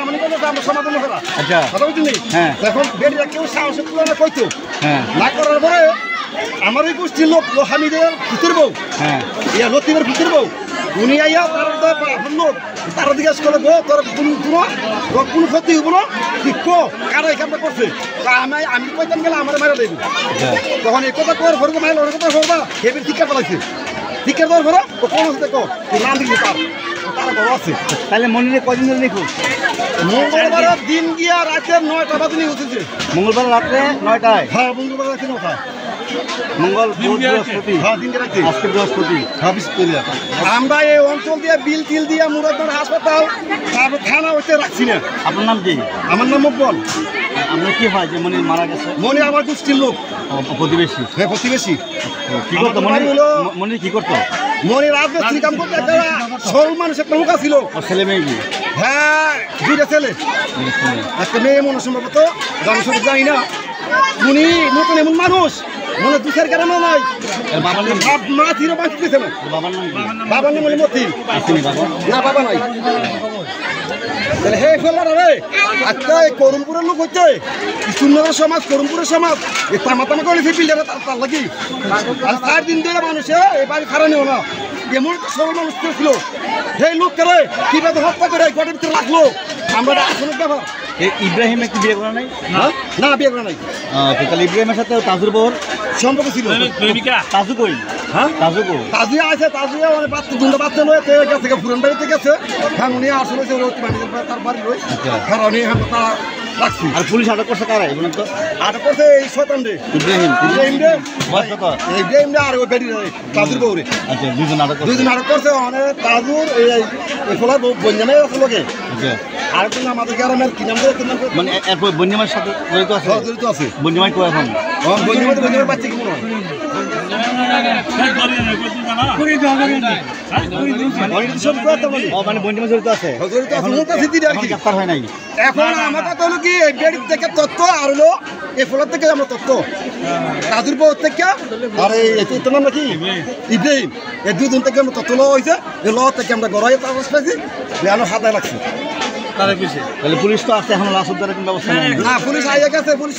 মানে করলে আমরা সমাধান করা। আচ্ছা কথা বুঝলি? হ্যাঁ এখন বেরিয়ে কেউ সাহসের তুলনা কইতো হ্যাঁ না করার পরে আমার ওই গোষ্ঠীর লোক হামিদের ভিতর বউ হ্যাঁ ইয়া লতিফের ভিতর বউ উনি আইয়া তার লোক তারা জিজ্ঞেস করে গো তোর কোনো ক্ষতি হবো না কি কো কারা এই কামটা করছে আমি কইতাম গেলে আমার মারা দেবে তখন এই কথা কর ভরবো মাইল ওর কথা ভরবা হেবির টিকা পালাইছে টিকা দেওয়ার ভরো ও কোন হতে কো নাম দিবি তারা বড় আছে। তাহলে মনিরে কদিন ধরে নিখোঁজ? মঙ্গলবার দিন গিয়া রাতে 9টা বাজে নিয়ে উঠেছে। মঙ্গলবার রাত্রে 9টায়? হ্যাঁ মঙ্গলবার রাতে 9টায়। মঙ্গল বৃহস্পতি? হ্যাঁ দিন রাতে আজকে বৃহস্পতি। হ্যাঁ বৃহস্পতি। আমরা এই অঞ্চল দিয়ে বিল টিল দিয়া মুরাদনগর হাসপাতাল তারপর থানা হইতে রাখছি না। আপনার নাম কি? আমার নাম মকবল। আপনার কি হয় যে মনি মারা গেছে? মনি আমার গোষ্ঠীর লোক। প্রতিবেশী? হ্যাঁ প্রতিবেশী। কি করতো মনি? কি করতো মনি? রাজমিস্ত্রি কাম করতে একটা সরল মানুষ একটা লোক ছিল। ছেলে মেয়ে কি? হ্যাঁ 2টা ছেলে একটা মেয়ে মনে সম্ভবত আমি সব জানি না। উনি নতুন এমন মানুষ মনে দুঃখের কারণে নয় মা ধীরে বাঁচতে দিতে না। বাবার নাম মতি না বাবা নাই তাহলে হে ফেলার রে আচ্ছা এই করমপুরের লোক হচ্ছে সুন্দর সমাজ করমপুরের সমাজ এই তামাতামা করেছে বিল্ডারে তার লাগি আর 4 দিন ধরে মানুষে এই বাড়ি খারাপ নেও না এমন সরল মানুষ ছিল সেই লোক করে কিভাবে হত্যা করে ঘরের ভিতরে রাখলো আমরা আসলে ব্যাপার। ইব্রাহিম একটু বিয়ে করা নাই? না বিয়ে করা নাই। তাহলে ইব্রাহিমের সাথে তাজুর বউর সম্পর্ক ছিল। তাজু কই? হ্যাঁ তাজু কই? তাজু আছে তাজু অনেক বাচ্চা লয়ে গেছে পুরান বাড়িতে গেছে। হ্যাঁ উনি আসলে তার বাড়ি লই কারণ উনি তারা রাখছি। আর পুলিশ আটক করছে কারা? তো আটক করছে এই শয়তান রে ইব্রাহিম। ইব্রাহিম রে বয়স কত? ইব্রাহিম রে আর ওই বেটি রে তাজুর বউ রে। আচ্ছা দুইজন আটক করছে অনেক তাজুর এই ফলা বন্যামে আছে লোকে। আচ্ছা আর কোন আমাদের গ্রামের কি নাম মানে এরপর বন্যামের সাথে জড়িত আছে? জড়িত আছে। বন্যামাই কো এখন? বন্যামের বাচ্চা কি মনে হয় মানে বন্যামে জড়িত আছে? গ্রেফতার হয় নাই এখন আমার কথা হলো কি এই বেড়ির থেকে তথ্য আর হলো এই ফলার থেকে আমরা তথ্য কাজুর বউ থেকে আর এই নাম নাকি ইব্রাহিম এই দুজন থেকে আমরা তথ্য লওয়া হয়েছে এই লওয়া থেকে আমরা গড়াই তারপর পাইছি আনো হাতায় লাগছে। তাহলে পুলিশ তো আছে এখন লাশ উদ্ধারের কোনো ব্যবস্থা নেই? না পুলিশ আইয়া গেছে পুলিশ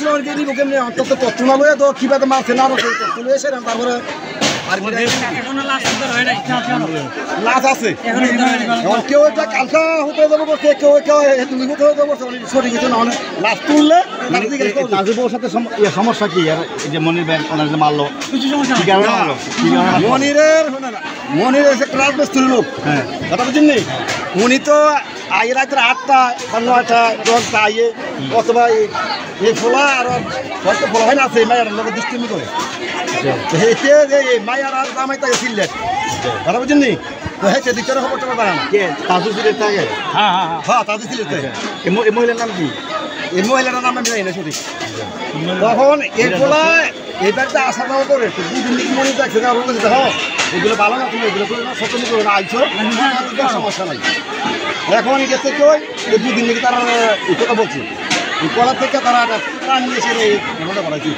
কেমনি অন্তত তথ্য না লয়ে তো কিভাবে মারছে না তথ্য লয়ে এসে তারপরে লাশ আছে কেউ একটা কালসা হতে যাবো বলছে কেউ তুমি হতে যাবো সরি কিছু না লাশ তুললে তাজু বউর সাথে সমস্যা কি? আর যে মনির ব্যাংক ওনার যে মারলো মনির একটা রাজমিস্ত্রির লোক। হ্যাঁ কথা বুঝছেন নি উনি তো আইয়ে রাত্রে 8টা 9টা 10টা আইয়ে অথবা এই ফোলা আর হয়তো ফোলা হয় না আছে মায়ের লোক দুষ্টিমি করে মায়ের আর জামাইটাকে সিলেট কথা বুঝছেন নি তো হ্যাঁ সেদিকে খবরটা পারে না তাজু সিলেট থাকে? হ্যাঁ তাজু সিলেট থাকে। এই মহিলার নাম কি? এই মহিলার নাম আমি জানি না সঠিক। তখন এই ফোলা এইবারটা আসা যাওয়া করে দুদিন মনে দেখছে এগুলো ভালো না তুমি এগুলো করে না সচেতন করে না আইছো সমস্যা নাই। এখন গেছে কই এই দুদিন নাকি তারা এই কথা বলছে এই কলার থেকে তারা প্রাণ নিয়েছে এই ঘটনা করাইছে।